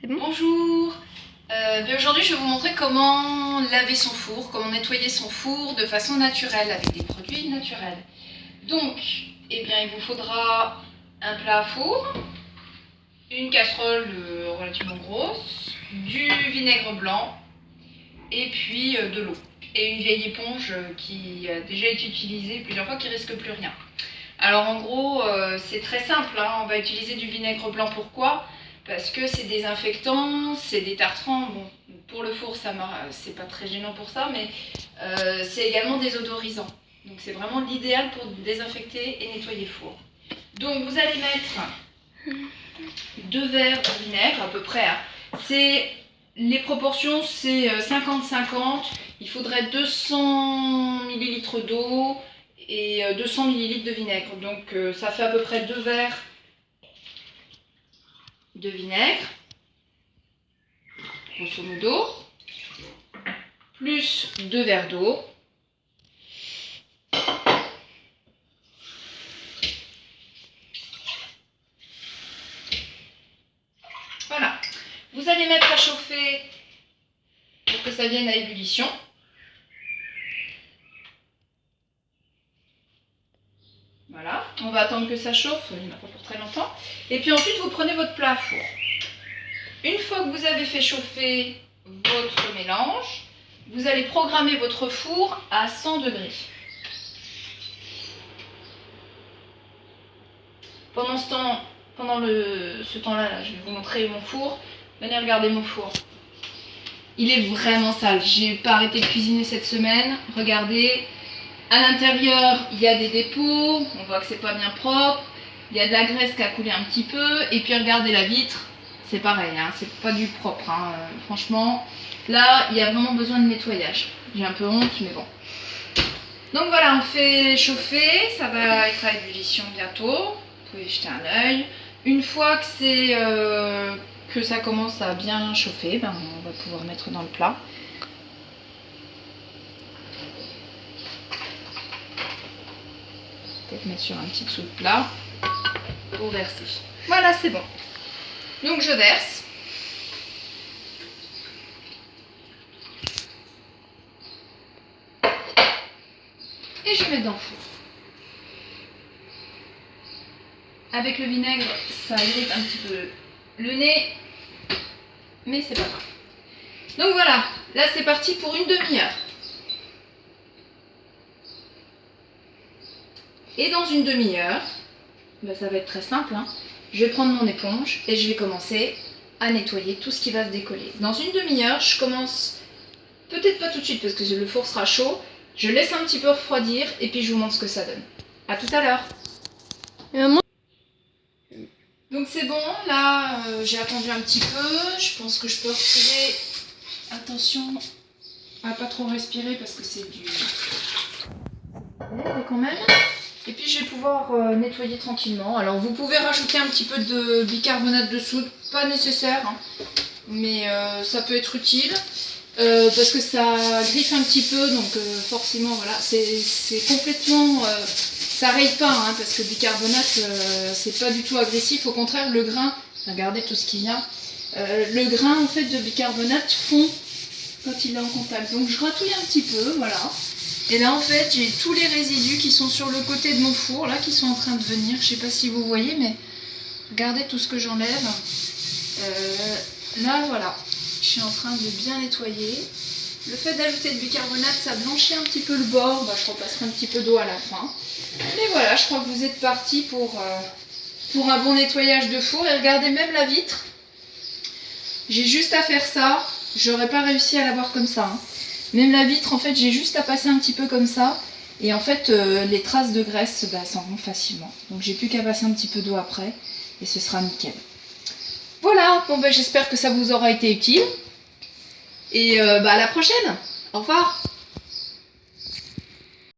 C'est bon? Bonjour. Aujourd'hui, je vais vous montrer comment laver son four, comment nettoyer son four de façon naturelle, avec des produits naturels. Donc, il vous faudra un plat à four, une casserole relativement grosse, du vinaigre blanc, et puis de l'eau. Et une vieille éponge qui a déjà été utilisée plusieurs fois, qui risque plus rien. Alors en gros, c'est très simple, hein. On va utiliser du vinaigre blanc, pourquoi ? Parce que c'est désinfectant, c'est détartrant. Bon, pour le four, c'est pas très gênant pour ça, mais c'est également désodorisant. Donc c'est vraiment l'idéal pour désinfecter et nettoyer le four. Donc vous allez mettre 2 verres de vinaigre à peu près. Hein. Les proportions, c'est 50-50. Il faudrait 200 ml d'eau et 200 ml de vinaigre. Donc ça fait à peu près 2 verres de vinaigre, grosso modo, plus 2 verres d'eau. Voilà. Vous allez mettre à chauffer pour que ça vienne à ébullition. Voilà, on va attendre que ça chauffe, il n'y en a pas pour très longtemps. Et puis ensuite, vous prenez votre plat à four. Une fois que vous avez fait chauffer votre mélange, vous allez programmer votre four à 100 degrés. Pendant ce temps-là, je vais vous montrer mon four. Venez regarder mon four. Il est vraiment sale. J'ai pas arrêté de cuisiner cette semaine. Regardez. À l'intérieur, il y a des dépôts, on voit que c'est pas bien propre, il y a de la graisse qui a coulé un petit peu, et puis regardez la vitre, c'est pareil, hein, c'est pas du propre, hein, franchement, là, il y a vraiment besoin de nettoyage. J'ai un peu honte, mais bon. Donc voilà, on fait chauffer, ça va être à ébullition bientôt, vous pouvez jeter un œil. Une fois que ça commence à bien chauffer, on va pouvoir mettre dans le plat. Peut-être mettre sur un petit dessous de plat pour verser. Voilà, c'est bon. Donc je verse. Et je mets dans le four. Avec le vinaigre, ça irrite un petit peu le nez, mais c'est pas grave. Donc voilà, là c'est parti pour une demi-heure. Et dans une demi-heure, ça va être très simple, hein. Je vais prendre mon éponge et je vais commencer à nettoyer tout ce qui va se décoller. Dans une demi-heure, je commence, peut-être pas tout de suite parce que le four sera chaud, je laisse un petit peu refroidir et puis je vous montre ce que ça donne. A tout à l'heure. Donc c'est bon, là j'ai attendu un petit peu, je pense que je peux retirer. Attention à pas trop respirer parce que c'est du l'aide quand même. Et puis je vais pouvoir nettoyer tranquillement. Alors vous pouvez rajouter un petit peu de bicarbonate de soude, pas nécessaire, hein, mais ça peut être utile parce que ça griffe un petit peu, donc forcément voilà, c'est complètement, ça raye pas, hein, parce que le bicarbonate c'est pas du tout agressif, au contraire le grain, regardez tout ce qu'il y a, le grain en fait de bicarbonate fond quand il est en contact, donc je ratouille un petit peu, voilà. Et là en fait j'ai tous les résidus qui sont sur le côté de mon four, là qui sont en train de venir, je sais pas si vous voyez, mais regardez tout ce que j'enlève. Là voilà, je suis en train de bien nettoyer. Le fait d'ajouter du bicarbonate, ça blanchit un petit peu le bord, je repasserai un petit peu d'eau à la fin. Mais voilà, je crois que vous êtes parti pour un bon nettoyage de four. Et regardez même la vitre, j'ai juste à faire ça, j'aurais pas réussi à l'avoir comme ça, hein. Même la vitre, en fait, j'ai juste à passer un petit peu comme ça. Et en fait, les traces de graisse s'en vont facilement. Donc j'ai plus qu'à passer un petit peu d'eau après. Et ce sera nickel. Voilà, bon j'espère que ça vous aura été utile. Et à la prochaine. Au revoir.